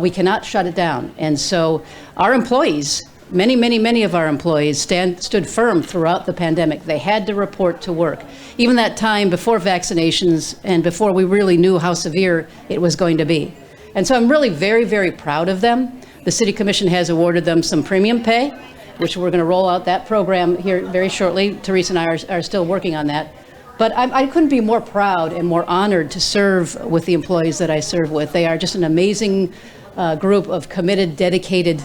we cannot shut it down. And so our employees, many of our employees stood firm throughout the pandemic. They had to report to work. Even that time before vaccinations and before we really knew how severe it was going to be. And so I'm really very, very proud of them. The City Commission has awarded them some premium pay, which we're going to roll out that program here very shortly. Teresa and I are still working on that. But I couldn't be more proud and more honored to serve with the employees that I serve with. They are just an amazing group of committed, dedicated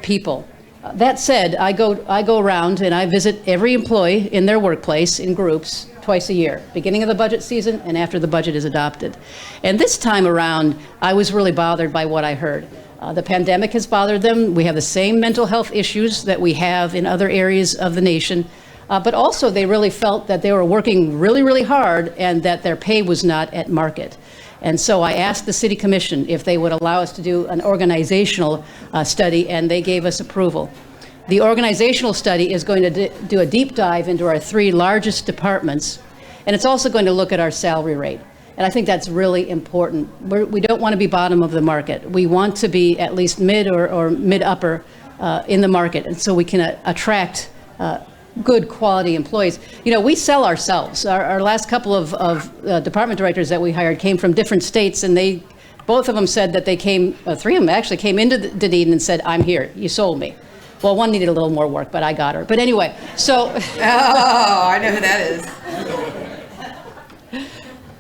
people. That said, I go around and I visit every employee in their workplace in groups twice a year, beginning of the budget season and after the budget is adopted. And this time around, I was really bothered by what I heard. The pandemic has bothered them. We have the same mental health issues that we have in other areas of the nation. But also they really felt that they were working really, really hard and that their pay was not at market. And so I asked the City Commission if they would allow us to do an organizational study, and they gave us approval. The organizational study is going to do a deep dive into our 3 largest departments, and it's also going to look at our salary rate. And I think that's really important. We don't want to be bottom of the market. We want to be at least mid or mid-upper in the market, and so we can attract good quality employees. You know, we sell ourselves. Our last couple of department directors that we hired came from different states, and both of them said that they came, 3 of them actually came into Dunedin and said, I'm here, you sold me. Well, one needed a little more work, but I got her. But anyway, so. Oh, I know who that is.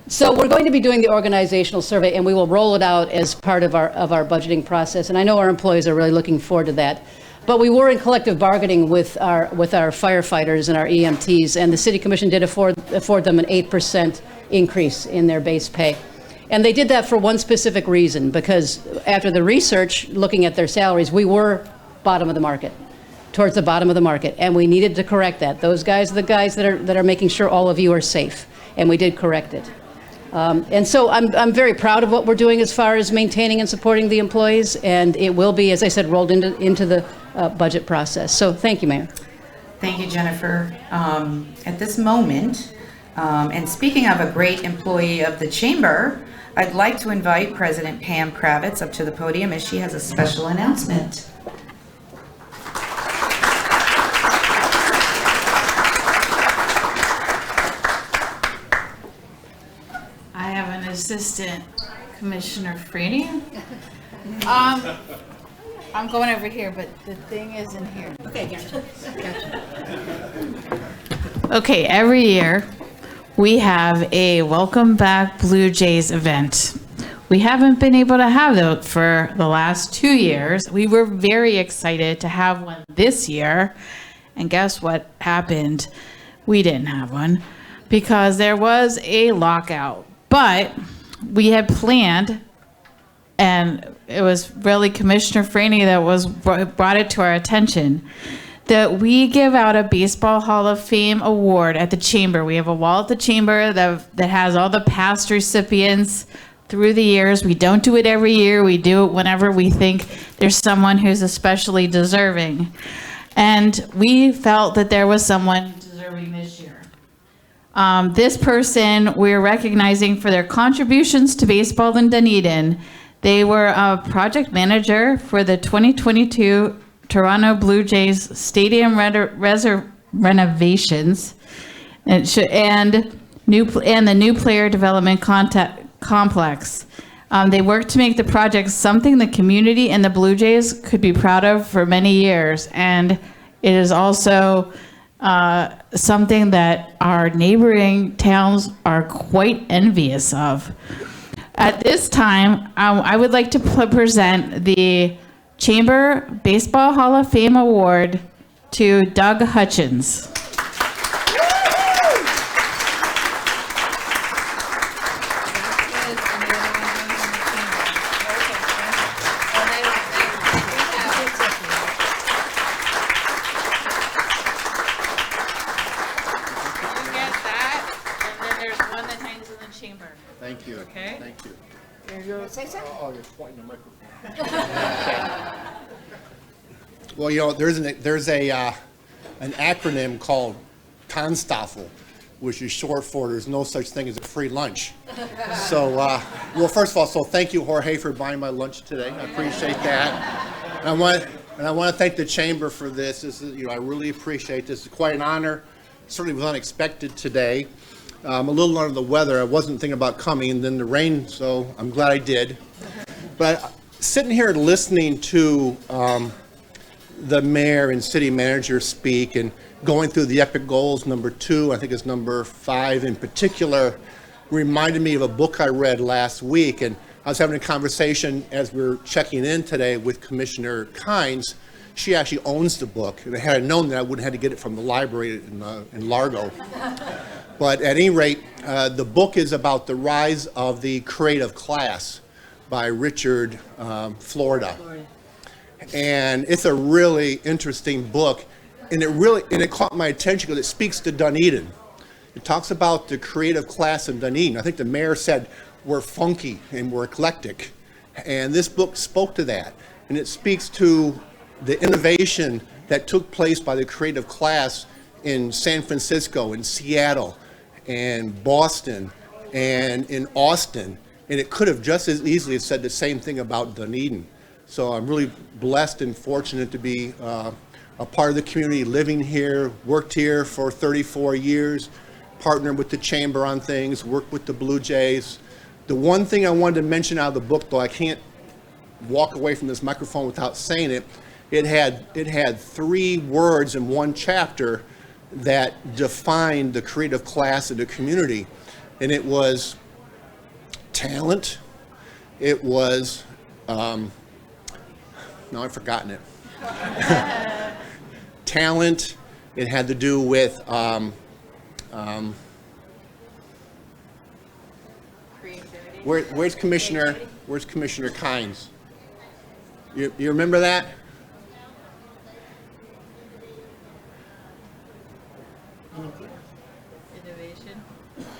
So we're going to be doing the organizational survey, and we will roll it out as part of our budgeting process. And I know our employees are really looking forward to that. But we were in collective bargaining with our firefighters and our EMTs, and the City Commission did afford them an 8% increase in their base pay. And they did that for one specific reason, because after the research, looking at their salaries, we were bottom of the market, towards the bottom of the market, and we needed to correct that. Those guys are the guys that are making sure all of you are safe, and we did correct it. And so I'm very proud of what we're doing as far as maintaining and supporting the employees, and it will be, as I said, rolled into the budget process. So thank you, Mayor. Thank you, Jennifer. At this moment, and speaking of a great employee of the Chamber, I'd like to invite President Pam Kravitz up to the podium as she has a special announcement. I have an assistant, Commissioner Frady. I'm going over here, but the thing isn't here. Okay, gotcha. Okay, every year we have a Welcome Back Blue Jays event We haven't been able to have those for the last 2 years. We were very excited to have one this year. And guess what happened? We didn't have one because there was a lockout. But we had planned, and it was really Commissioner Franny that brought it to our attention, that we give out a Baseball Hall of Fame award at the Chamber. We have a wall at the Chamber that has all the past recipients through the years. We don't do it every year. We do it whenever we think there's someone who's especially deserving. And we felt that there was someone deserving this year. This person we're recognizing for their contributions to baseball in Dunedin. They were a project manager for the 2022 Toronto Blue Jays Stadium renovations and the new player development complex. They worked to make the project something the community and the Blue Jays could be proud of for many years. And it is also something that our neighboring towns are quite envious of. At this time, I would like to present the Chamber Baseball Hall of Fame Award to Doug Hutchins. Thank you. Okay. Thank you. You say so? Oh, you're pointing the microphone. Well, you know, there's an acronym called TANSTAFL, which is short for there's no such thing as a free lunch. So, well, first of all, so thank you, Jorge, for buying my lunch today. I appreciate that. And I want to thank the Chamber for this. This is, you know, I really appreciate this. It's quite an honor. Certainly was unexpected today. I'm a little under the weather. I wasn't thinking about coming, and then the rain, so I'm glad I did. But sitting here listening to the mayor and city manager speak and going through the epic goals, number 2, I think it's number 5 in particular, reminded me of a book I read last week. And I was having a conversation as we were checking in today with Commissioner Kynes. She actually owns the book, and had I known that, I wouldn't have had to get it from the library in Largo. But at any rate, the book is about the rise of the creative class by Richard Florida. And it's a really interesting book, and it caught my attention because it speaks to Dunedin. It talks about the creative class in Dunedin. I think the mayor said we're funky and we're eclectic, and this book spoke to that. And it speaks to the innovation that took place by the creative class in San Francisco, in Seattle, and Boston, and in Austin. And it could have just as easily said the same thing about Dunedin. So I'm really blessed and fortunate to be a part of the community, living here, worked here for 34 years, partnered with the Chamber on things, worked with the Blue Jays. The one thing I wanted to mention out of the book, though I can't walk away from this microphone without saying it, it had 3 words in one chapter that defined the creative class of the community. And it was talent, it was, no, I've forgotten it. Talent, it had to do with, where's Commissioner Kynes? You remember that? Innovation.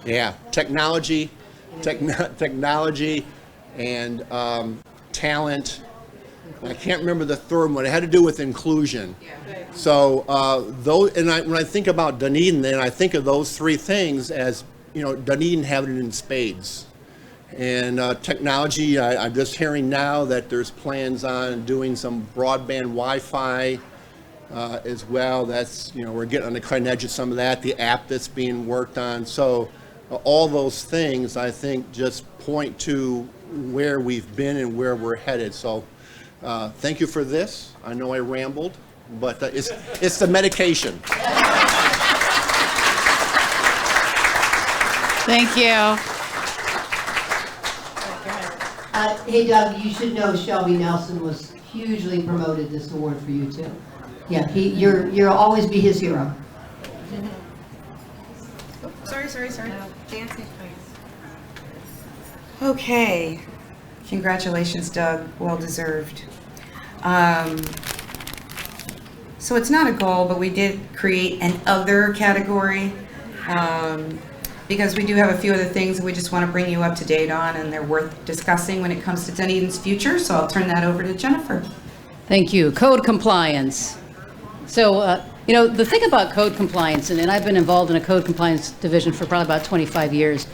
Yeah, technology, and talent. I can't remember the third one. It had to do with inclusion. So when I think about Dunedin, then I think of those 3 things as, you know, Dunedin having it in spades. And technology, I'm just hearing now that there's plans on doing some broadband Wi-Fi as well. That's, you know, we're getting on the cutting edge of some of that, the app that's being worked on. So all those things, I think, just point to where we've been and where we're headed. So thank you for this. I know I rambled, but it's the medication. Thank you. Hey Doug, you should know Shelby Nelson was hugely promoted this award for you too. Yeah, you'll always be his hero. Sorry. Okay. Congratulations, Doug. Well deserved. So it's not a goal, but we did create an other category because we do have a few other things that we just want to bring you up to date on, and they're worth discussing when it comes to Dunedin's future. So I'll turn that over to Jennifer. Thank you. Code compliance. So, the thing about code compliance, and I've been involved in a code compliance division for probably about 25 years,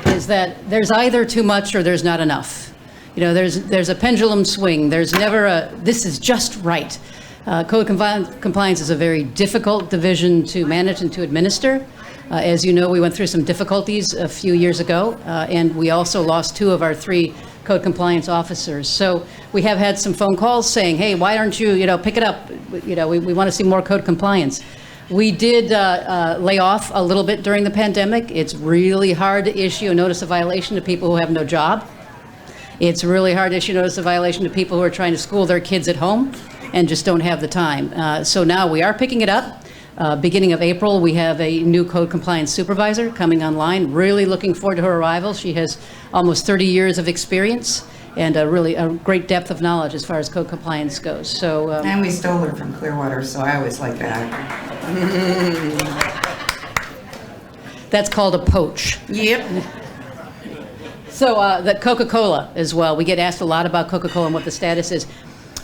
is that there's either too much or there's not enough. There's a pendulum swing. There's never a, this is just right. Code compliance is a very difficult division to manage and to administer. As you know, we went through some difficulties a few years ago, and we also lost 2 of our 3 code compliance officers. So we have had some phone calls saying, hey, why aren't you, pick it up? We want to see more code compliance. We did lay off a little bit during the pandemic. It's really hard to issue a notice of violation to people who have no job. It's really hard to issue a notice of violation to people who are trying to school their kids at home and just don't have the time. So now we are picking it up. Beginning of April, we have a new code compliance supervisor coming online. Really looking forward to her arrival. She has almost 30 years of experience and really a great depth of knowledge as far as code compliance goes. So, and we stole her from Clearwater, so I always like that. That's called a poach. Yep. So the Coca-Cola as well. We get asked a lot about Coca-Cola and what the status is.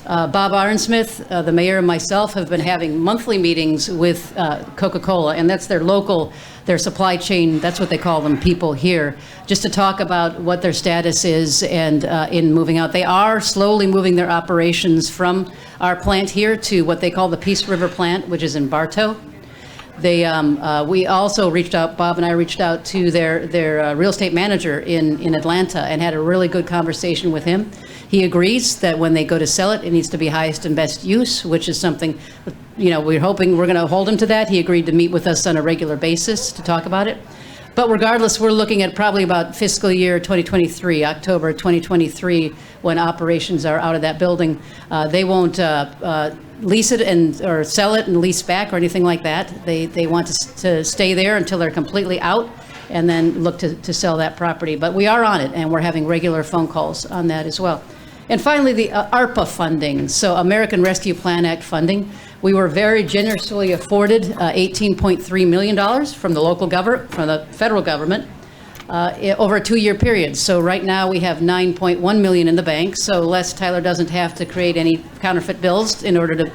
Bob Arnsmith, the mayor, and myself have been having monthly meetings with Coca-Cola, and that's their supply chain, that's what they call them, people here, just to talk about what their status is and in moving out. They are slowly moving their operations from our plant here to what they call the Peace River plant, which is in Bartow. We also reached out, Bob and I reached out to their real estate manager in Atlanta and had a really good conversation with him. He agrees that when they go to sell it, it needs to be highest and best use, which is something, we're hoping we're going to hold him to that. He agreed to meet with us on a regular basis to talk about it. But regardless, we're looking at probably about fiscal year 2023, October 2023, when operations are out of that building. They won't lease it or sell it and lease back or anything like that. They want to stay there until they're completely out and then look to sell that property. But we are on it, and we're having regular phone calls on that as well. And finally, the ARPA funding, so American Rescue Plan Act funding. We were very generously afforded $18.3 million from the local government, from the federal government, over a 2-year period. So right now we have $9.1 million in the bank. So Les Tyler doesn't have to create any counterfeit bills in order to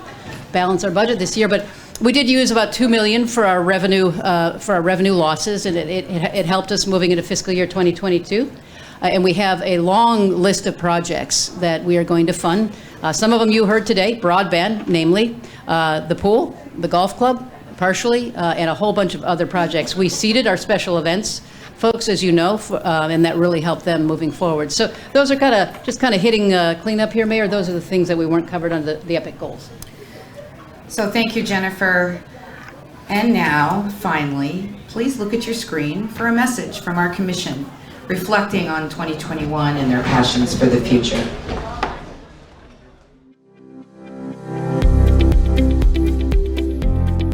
balance our budget this year. But we did use about $2 million for our revenue losses, and it helped us moving into fiscal year 2022. And we have a long list of projects that we are going to fund. Some of them you heard today, broadband, namely, the pool, the golf club, partially, and a whole bunch of other projects. We seeded our special events folks, as you know, and that really helped them moving forward. So those are kind of hitting cleanup here, Mayor. Those are the things that we weren't covered under the EPIC goals. So thank you, Jennifer. And now, finally, please look at your screen for a message from our commission reflecting on 2021 and their passions for the future.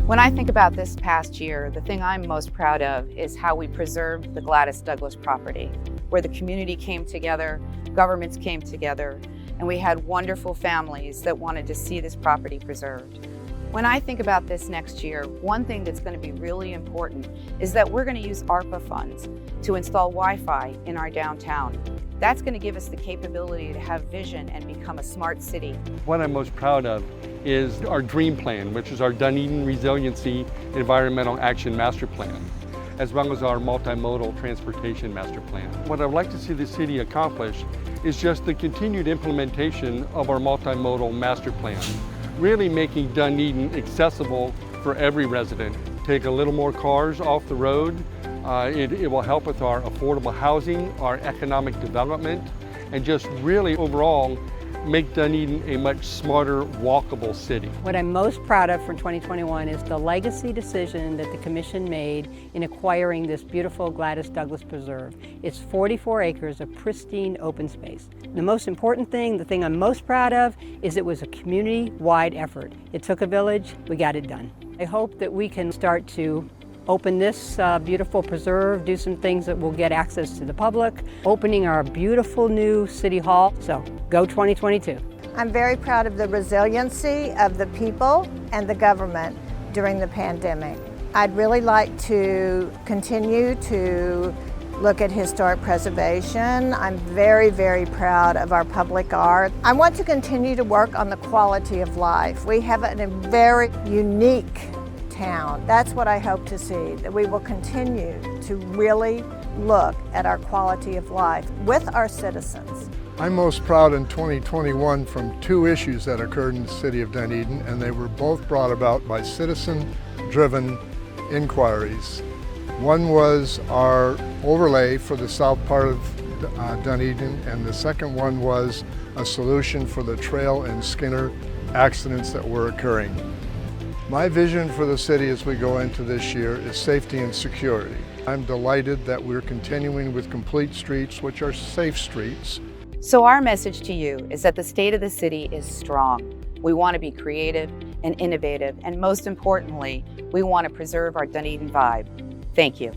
When I think about this past year, the thing I'm most proud of is how we preserved the Gladys Douglas property, where the community came together, governments came together, and we had wonderful families that wanted to see this property preserved. When I think about this next year, one thing that's going to be really important is that we're going to use ARPA funds to install Wi-Fi in our downtown. That's going to give us the capability to have vision and become a smart city. What I'm most proud of is our dream plan, which is our Dunedin Resiliency Environmental Action Master Plan, as well as our multimodal transportation master plan. What I'd like to see the city accomplish is just the continued implementation of our multimodal master plan, really making Dunedin accessible for every resident. Take a little more cars off the road. It will help with our affordable housing, our economic development, and just really overall make Dunedin a much smarter, walkable city. What I'm most proud of for 2021 is the legacy decision that the Commission made in acquiring this beautiful Gladys Douglas Preserve. It's 44 acres of pristine open space. The most important thing, the thing I'm most proud of, is it was a community-wide effort. It took a village, we got it done. I hope that we can start to open this beautiful preserve, do some things that will get access to the public, opening our beautiful new City Hall. So, go 2022. I'm very proud of the resiliency of the people and the government during the pandemic. I'd really like to continue to look at historic preservation. I'm very, very proud of our public art. I want to continue to work on the quality of life. We have a very unique town. That's what I hope to see, that we will continue to really look at our quality of life with our citizens. I'm most proud in 2021 from two issues that occurred in the city of Dunedin, and they were both brought about by citizen-driven inquiries. One was our overlay for the south part of Dunedin, and the second one was a solution for the Trail and Skinner accidents that were occurring. My vision for the city as we go into this year is safety and security. I'm delighted that we're continuing with complete streets, which are safe streets. So our message to you is that the state of the city is strong. We want to be creative and innovative, and most importantly, we want to preserve our Dunedin vibe. Thank you.